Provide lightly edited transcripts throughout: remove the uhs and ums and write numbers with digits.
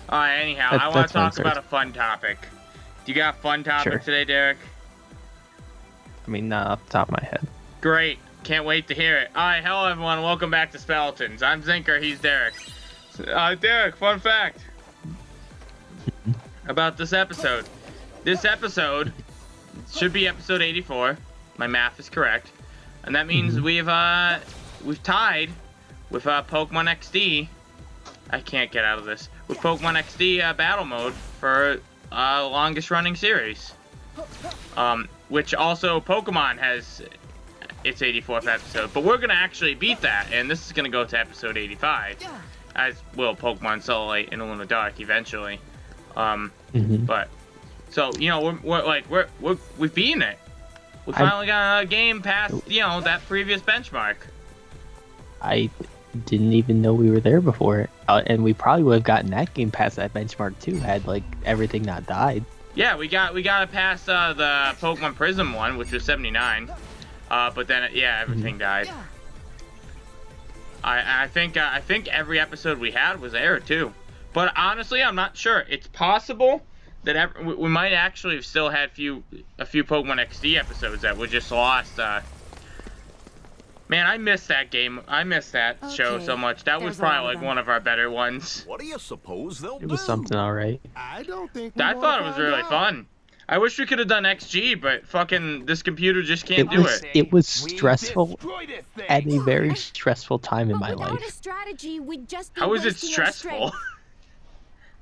Alright, anyhow, I want to talk about a fun topic. Do you got a fun topic today, Derek? I mean, not off the top of my head. Great. Can't wait to hear it. Alright, hello everyone. Welcome back to Speletons. I'm Zinker. He's Derek. Derek, fun fact about this episode. This episode should be episode 84. My math is correct. And that means we've tied with Pokemon XD. I can't get out of this. With Pokemon XD battle mode for longest running series. Which also Pokemon has its 84th episode. But we're going to actually beat that. And this is going to go to episode 85. As will Pokemon Starlight and Lunar Dark eventually. But, so, you know, we've beaten it. We finally got a game past, you know, that previous benchmark. I didn't even know we were there before. And we probably would have gotten that game past that benchmark too, had, like, everything not died. Yeah, we got it past the Pokemon Prism one, which was 79. But then, yeah, everything died. I think every episode we had was there too. But honestly, I'm not sure. It's possible that we might actually have still had a few Pokemon XD episodes that were just lost. Man, I missed that game. I missed that show so much. That was probably like one of our better ones. What do you suppose they'll do? It was something alright. I don't think I thought it was really fun. I wish we could have done XG, but fucking this computer just can't do it. It was stressful at a very stressful time in my life. How was it stressful?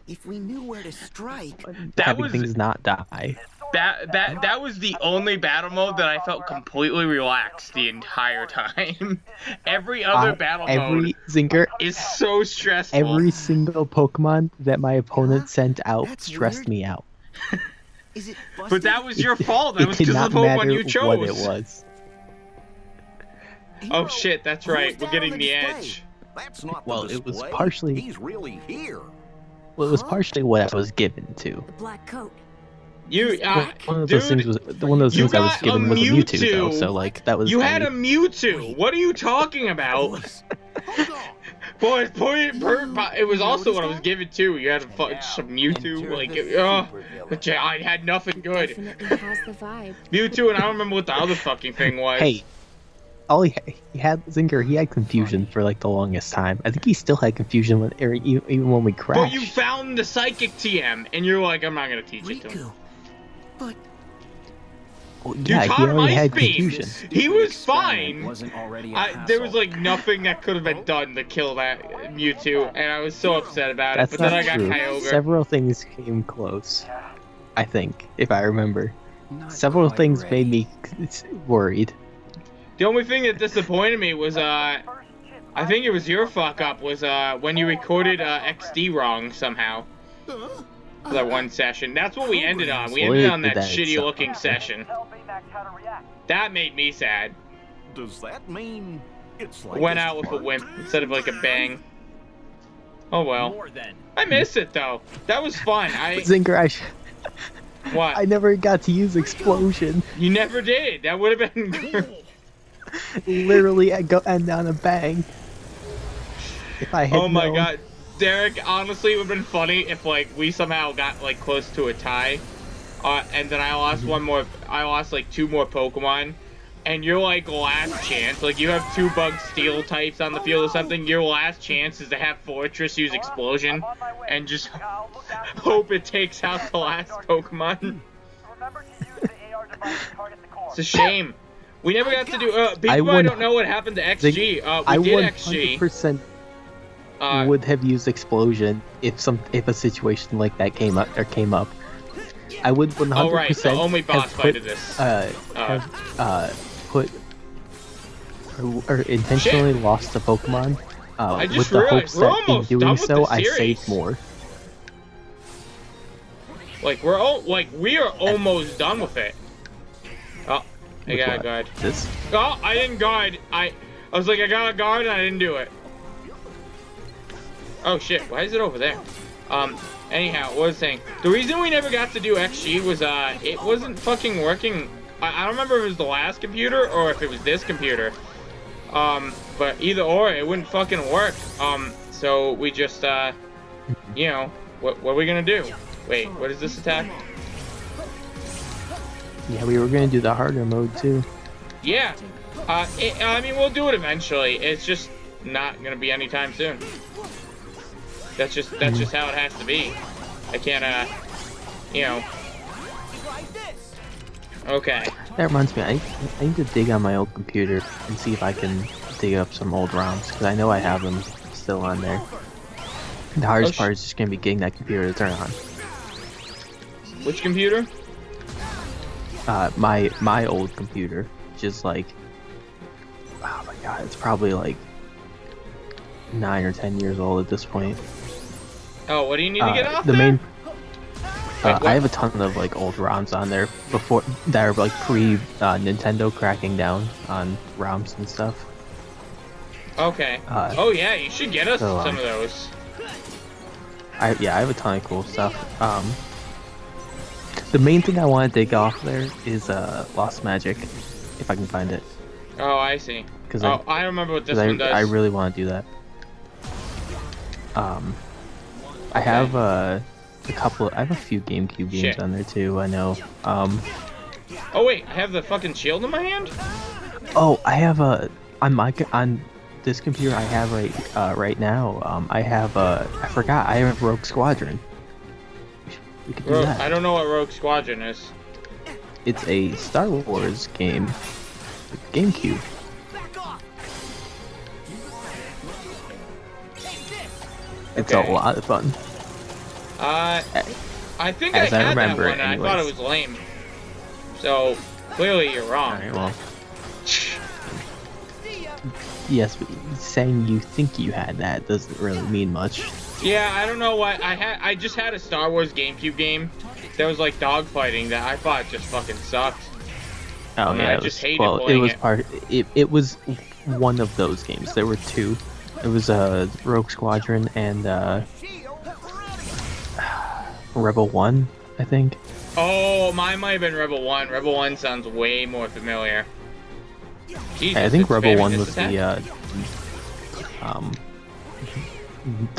If we knew where to strike, Having things not die. That was the only battle mode that I felt completely relaxed the entire time. Every other battle mode Zinker, is so stressful. Every single Pokemon that my opponent sent out stressed me out. But that was your fault. That was because of the Pokemon you chose. What it was. Oh shit, that's right. We're getting the edge. That's not Well, the it was display. partially. He's really here. Well, it was partially what I was given to. The black coat. You, one of those things was one of those things I was given was a Mewtwo, though. So like that was. You had a Mewtwo. What are you talking about? Boy, it was also what I was given too. You had some Mewtwo, but yeah, I had nothing good. Definitely has the vibe. Mewtwo, and I don't remember what the other fucking thing was. Hey, all he had Zinker. He had confusion for like the longest time. I think he still had confusion even when we crashed. But you found the psychic TM, and you're like, I'm not gonna teach it to him. but Well, yeah, he already had confusion. He was fine. There was like nothing that could have been done to kill that Mewtwo, and I was so upset about it. But then I got Kyogre. Several things came close, I think, if I remember. Several things made me worried. The only thing that disappointed me was, I think it was your fuck up, was when you recorded XD wrong somehow. For that one session. That's what we ended on. We ended on that shitty looking session. That made me sad. Does that mean it's like Went out with a wimp instead of like a bang. Oh well. I miss it though. That was fun. Zinker, What? I never got to use Explosion. You never did. That would have been Literally, I go end on a bang. If I had Oh my god. Derek, honestly, it would have been funny if, like, we somehow got, like, close to a tie. And then I lost like, 2 more Pokemon. And your, like, last chance, like, you have 2 bug steel types on the field or something. Your last chance is to have Fortress use Explosion. And just hope it takes out the last Pokemon. It's a shame. We never got to do, people I don't know what happened to XG. We did XG. 100% would have used Explosion if a situation like that came up. I would 100% oh right, the only boss fight of this. Or intentionally lost a Pokemon. I just with the hopes that in doing so I saved more. Like we are almost done with it. Oh, I got a guard. This? Oh, I didn't guard. I was like, I got a guard and I didn't do it. Oh shit, why is it over there? Anyhow, what was I saying? The reason we never got to do XG was, it wasn't fucking working. I don't remember if it was the last computer or if it was this computer. But either or, it wouldn't fucking work. So we just, you know, What are we gonna do? Wait, what is this attack? Yeah, we were gonna do the harder mode too. Yeah. I mean, we'll do it eventually. It's just not gonna be anytime soon. That's just how it has to be. I can't, you know. Okay. That reminds me, I need to dig on my old computer and see if I can dig up some old ROMs, because I know I have them still on there. The hardest part is just gonna be getting that computer to turn on. Which computer? My old computer, just like, oh my god, it's probably like 9 or 10 years old at this point. Oh, what do you need to get off the there? main. I have a ton of like old ROMs on there before that are like pre Nintendo cracking down on ROMs and stuff. Okay. Oh yeah, you should get us some of those. I have a ton of cool stuff. The main thing I want to dig off there is Lost Magic, if I can find it. Oh, I see. Because I remember what this one does. I really want to do that. I have a few GameCube games on there too. I know. Oh wait, I have the fucking shield in my hand. Oh, I have on this computer I have right now. I have I forgot. I have Rogue Squadron. We could do that. I don't know what Rogue Squadron is. It's a Star Wars game. GameCube. It's a lot of fun. I think As I I had remember that one. it, And I thought it was lame. So clearly you're wrong. Alright, well. Yes, but saying you think you had that doesn't really mean much. Yeah, I don't know what I just had a Star Wars GameCube game that was like dogfighting that I thought just fucking sucked. Oh yeah, I just hated playing it was it. It was one of those games. There were two. It was Rogue Squadron and Rebel 1, I think. Oh, mine might have been Rebel 1. Rebel 1 sounds way more familiar. Jesus, I think it's Rebel spamming 1 this was attack?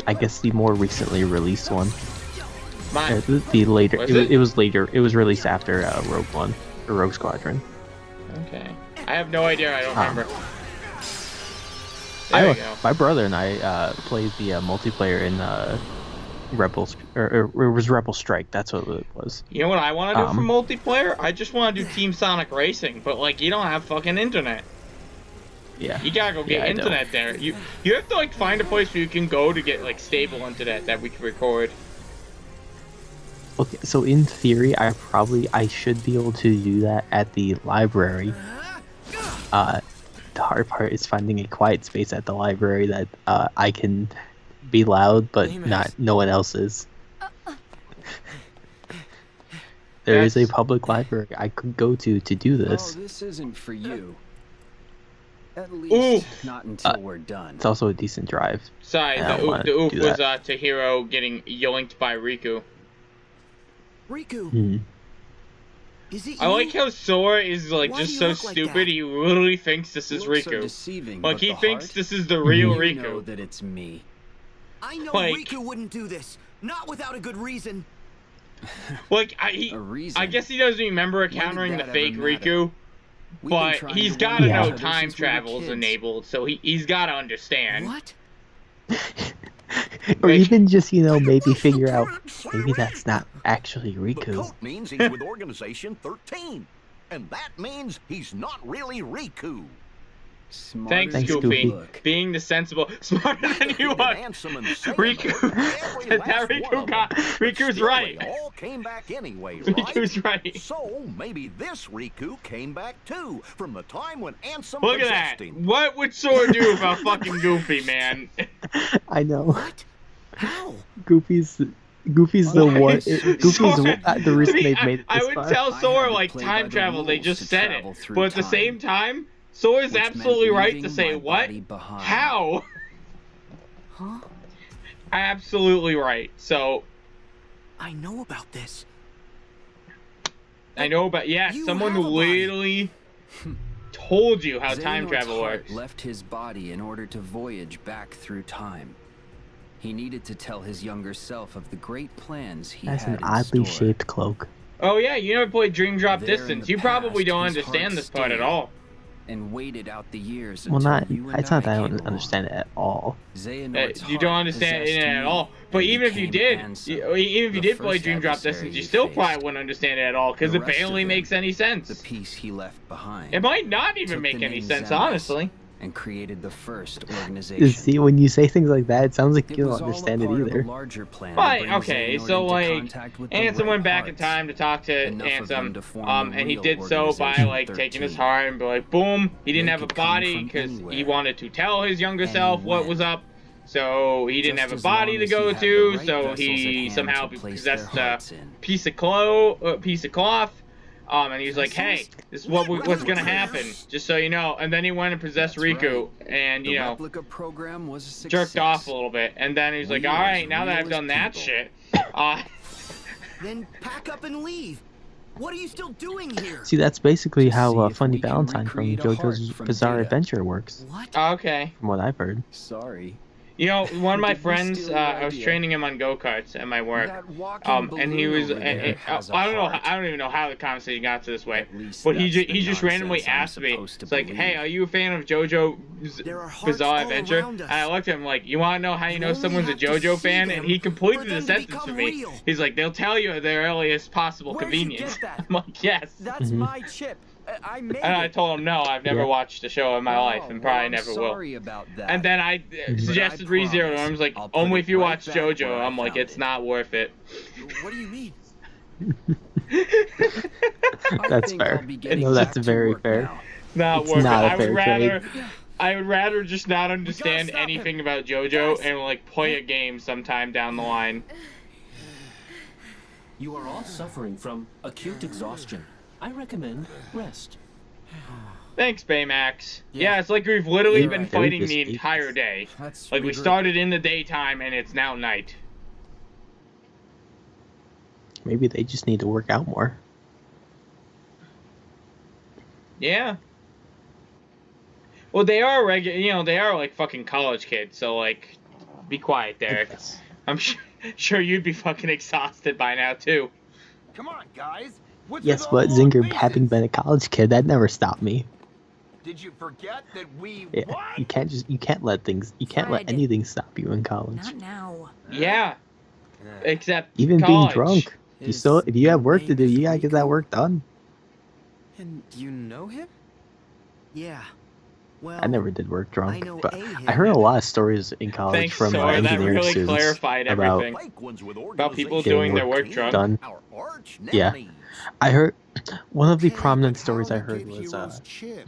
I guess the more recently released one. Mine. The later, Was it? it was later. It was released after Rogue One or Rogue Squadron. Okay. I have no idea. I don't remember. There we go. My brother and I played the multiplayer in Rebels, or it was Rebel Strike. That's what it was. You know what I want to do for multiplayer? I just want to do Team Sonic Racing, but like you don't have fucking internet. Yeah. You gotta go get internet there. You have to like find a place where you can go to get like stable internet that we can record. Okay, so in theory, I should be able to do that at the library. The hard part is finding a quiet space at the library that I can be loud, but no one else is. There is a public library I could go to do this. Oh, this isn't for you. At least not until we're done. It's also a decent drive. Sorry, the oof was Tahiro getting yoinked by Riku. Riku. Is it you? I like how Sora is like Why just do so you look like stupid. that? He literally thinks this is Looks are Riku. deceiving, Like but he the thinks heart, this is the real you Riku. know that it's me. I know like- Riku wouldn't do this. Not without a good reason. Like A reason. I guess he doesn't remember encountering the that fake ever matter? Riku, We've been but trying he's to got to warn each know other time since we were travel is kids. enabled, so he's got to understand. What? Or even just, maybe figure out, maybe that's not actually The Riku. coat means he's with Organization 13. And that means he's not really Riku. Smarter Thanks, Thanks, Goofy. Goofy. Being the sensible, smarter than you are. Handsome and Sam, Riku, every that last Riku one of got, them. But Riku's still, right. They all came back anyway, right? Riku's right. So maybe this Riku came back too, from the time when Ansem Look at possessed that. him. What would Sora do about fucking Goofy, man? I know. What? How? Goofy's the one. Goofy's the reason they've made it I this would far. tell I Sora had to like play time by the travel. They rules just to said travel it, through but at the time, same time, Sora's which meant absolutely right to leaving say my what? body behind. How? Huh? Absolutely right. So I know about this. I know, but yeah, You someone have a body. literally told you how time Xehanort's travel heart works. left his body in order to voyage back through time. He needed to tell his younger self of the great plans he That's had an in oddly store. shaped cloak. Oh yeah, you never played Dream Drop There in Distance. the You probably past, don't his understand heart this part at stayed. all. And waited out the years Well, until not. you and It's not that I came don't along. understand it at all. Xehanort's You don't heart understand possessed it at me all. But and even if you became did, Ansem, even if you the did play first Dream Drop adversary Distance, you he still faced. probably wouldn't understand it at all because The it rest of barely him, makes any The sense. piece he left behind. It might not even took make the any name sense, Xenos honestly. And created the first organization. See, when you say things like that, it sounds like It you don't was all a understand it part of a either. larger plan to Right, bring okay, Xehanort so into like, contact with the Ansem right went back in parts. time to talk to Enough of them to Ansem, form a and he real did so by organization, like taking his 13. heart and be like, boom, he didn't They have a could come body from because he anywhere. wanted to tell his younger self what Anywhere. was up, so he didn't Just have a as body long to as he go had the to, right so vessels he at hand somehow to place their possessed a hearts in. piece of cloth. And he's like, hey, this is what's gonna happen, just so you know. And then he went and possessed That's Riku, right. and The you know, replica program was a success. jerked off a little bit. And then he's like, We all as right, now that real I've as done that people. shit, Then pack up and leave. What are you still doing here? See, that's basically To how see if Funny we can Valentine from recreate a heart JoJo's from Bizarre data. Adventure works, What? okay. from what I've heard. Sorry. You know, one of my Did we friends, steal your I was idea? training him on go-karts at my work. That walking And he balloon was, over there has a I don't know, heart. I don't even know how the conversation got to this way, At least but he that's he the just randomly nonsense I'm asked me, supposed to it's like, hey, believe. are you a fan of JoJo's There are hearts Bizarre all Adventure? around us. And I looked at him like, you want to know how you know only someone's a have to JoJo see fan? them And he for completed them the to sentence become for me. real. He's like, they'll tell you at their earliest possible Where'd you convenience. get that? I'm like, yes. That's my chip. I made And I it. told him, no, I've never Yeah. watched a show in my life, and probably never will. Sorry about that. And then I suggested ReZero to him. I was like, I'll put only it if you right watch back JoJo. where I I'm like, found it's it. not worth it. What do you mean? I That's think fair. I'll be getting No, that's back to very work fair. now. Not It's worth not it. a fair trade. I would rather just not understand stop him. anything about JoJo Guys. and like play a game sometime down the line. You are all suffering from acute exhaustion. I recommend rest. Thanks, Baymax. Yeah, it's like we've literally You're been right. fighting They're the just entire day. Let's Like we regroup. started in the daytime and it's now night. Maybe they just need to work out more. Yeah. Well, they are they are like fucking college kids, so like, be quiet, Derek. Yes. I'm sure you'd be fucking exhausted by now too. Come on, guys. What's Yes, with but all long Zinker, faces? having been a college kid, that never stopped me. Did you forget that we Yeah, what? you can't let Fred. anything stop you in college. Not now. Yeah. Except Even college. being drunk. You His still, if you have work to name do, is you gotta get that Riku. work done. And you know him? Yeah. Well, I never did work I drunk, know but a him. I heard a lot of stories in college Thanks, from Sora. That engineering really students clarified about everything. Fake ones with About people organization doing their work 13, drunk. Done. Our arch Yeah. nemesis. I heard one of the Okay, prominent but how stories I to heard give was heroes chip?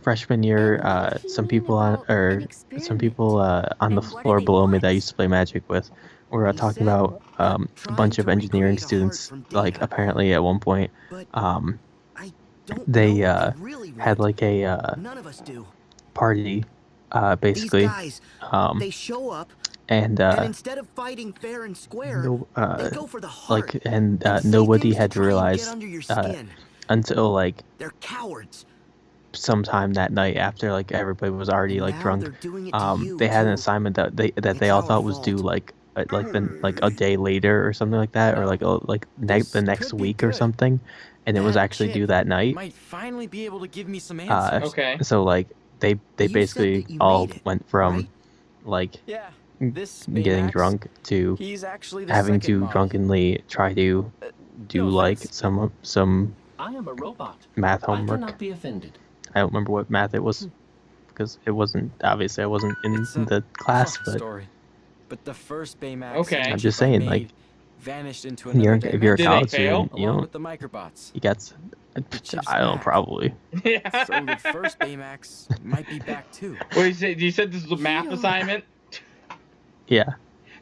freshman year And what did he some mean people about an some people on the And what do floor they below me that I want? used to play Magic with were He talking said, about a trying bunch of to engineering recreate a heart students from like data. apparently at one point But um I don't they know what they really had want. like a None of us do. party These basically guys, they show up, and and instead of fighting fair and square, no, they go for the heart. like and say nobody things had to try and realize get under your uh, skin. until like They're cowards. sometime that night after like everybody was already And like now drunk they're doing it to you, they had an too. assignment that they It's all our thought was due fault. like a day later or something like that or like This the next could be week or good. something and it was That actually chip due that night Might finally be able to give me some answers. Okay. so like they You said basically that you all made it, went from right? like Yeah. This getting Baymax, drunk to He's actually the having second to model. drunkenly try to do no like offense. some I am a robot. math I homework. cannot be offended. I don't remember what math it was because it wasn't obviously I wasn't in It's a the class, tough but story. But the first Baymax Okay. chip I'm just I saying, made like, vanished into if you're, another if you're a Did they college fail? student, you along don't with the microbots. you got chip's I don't know back. probably Yeah. So the first Baymax might be back too. Wait, you said this was a math assignment? yeah.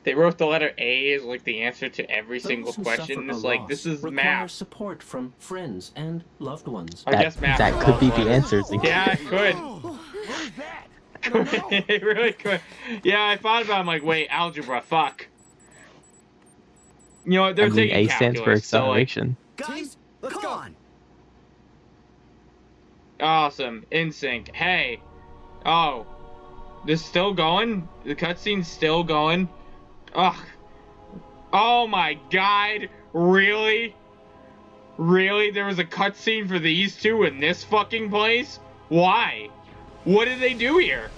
They wrote the letter A as like the answer to every Those single who question. suffer It's a like loss this is require math. support from friends and loved ones. I That, guess math. that is could be love the letters. answer. Zinker. Yeah, it could. What is that? It really could. Yeah, I thought about it. I'm like, wait, algebra, fuck. You know what? They're I mean, taking A stands for calculus, so like, acceleration. Guys, let's come go. on. awesome. In sync. Hey. Oh. This still going? The cutscene's still going? Ugh. Oh my god. Really? Really? There was a cutscene for these two in this fucking place? Why? What did they do here?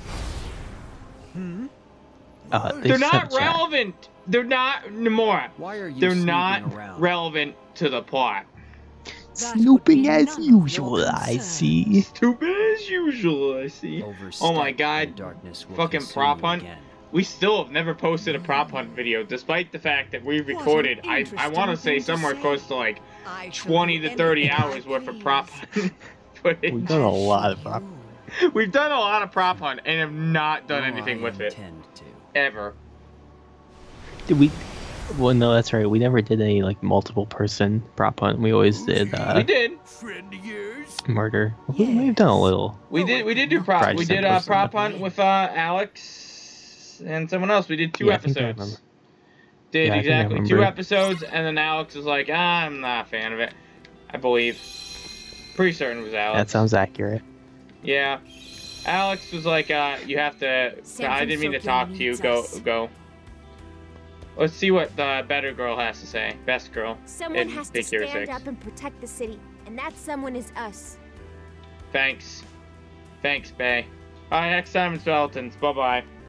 They're not relevant. They're not, Nomura. Why are you They're snooping not around? relevant to the plot. Snooping as usual, I see. Stupid as usual, I see. Oh my Overstep god. and darkness will Fucking consume prop you hunt. again. We still have never posted a prop hunt video, despite the fact that we recorded, I want to say somewhere close to like 20 to 30 hours worth of prop hunt footage. We've done a lot of prop. We've done a lot of prop hunt and have not done anything I with it. intend to. Ever. Did we? Well, no, that's right. We never did any like multiple person prop hunt. We always did We did. murder. We may have done a little. We did do prop. Probably We just did posted prop it. hunt with Alex and someone else. We did two Yeah, I think I episodes. remember. Did Yeah, I think I exactly two remember. episodes, and then Alex was like, I'm not a fan of it. I believe. Pretty certain it was Alex. That sounds accurate. Yeah. Alex was like, you have to. I didn't mean to talk to you. Go. Let's see what the better girl has to say. Best girl. Someone in has to Big Hero stand 6. up and protect the city, and that someone is us. Thanks. Thanks, Bay. Alright, next time in Speletons. Bye bye.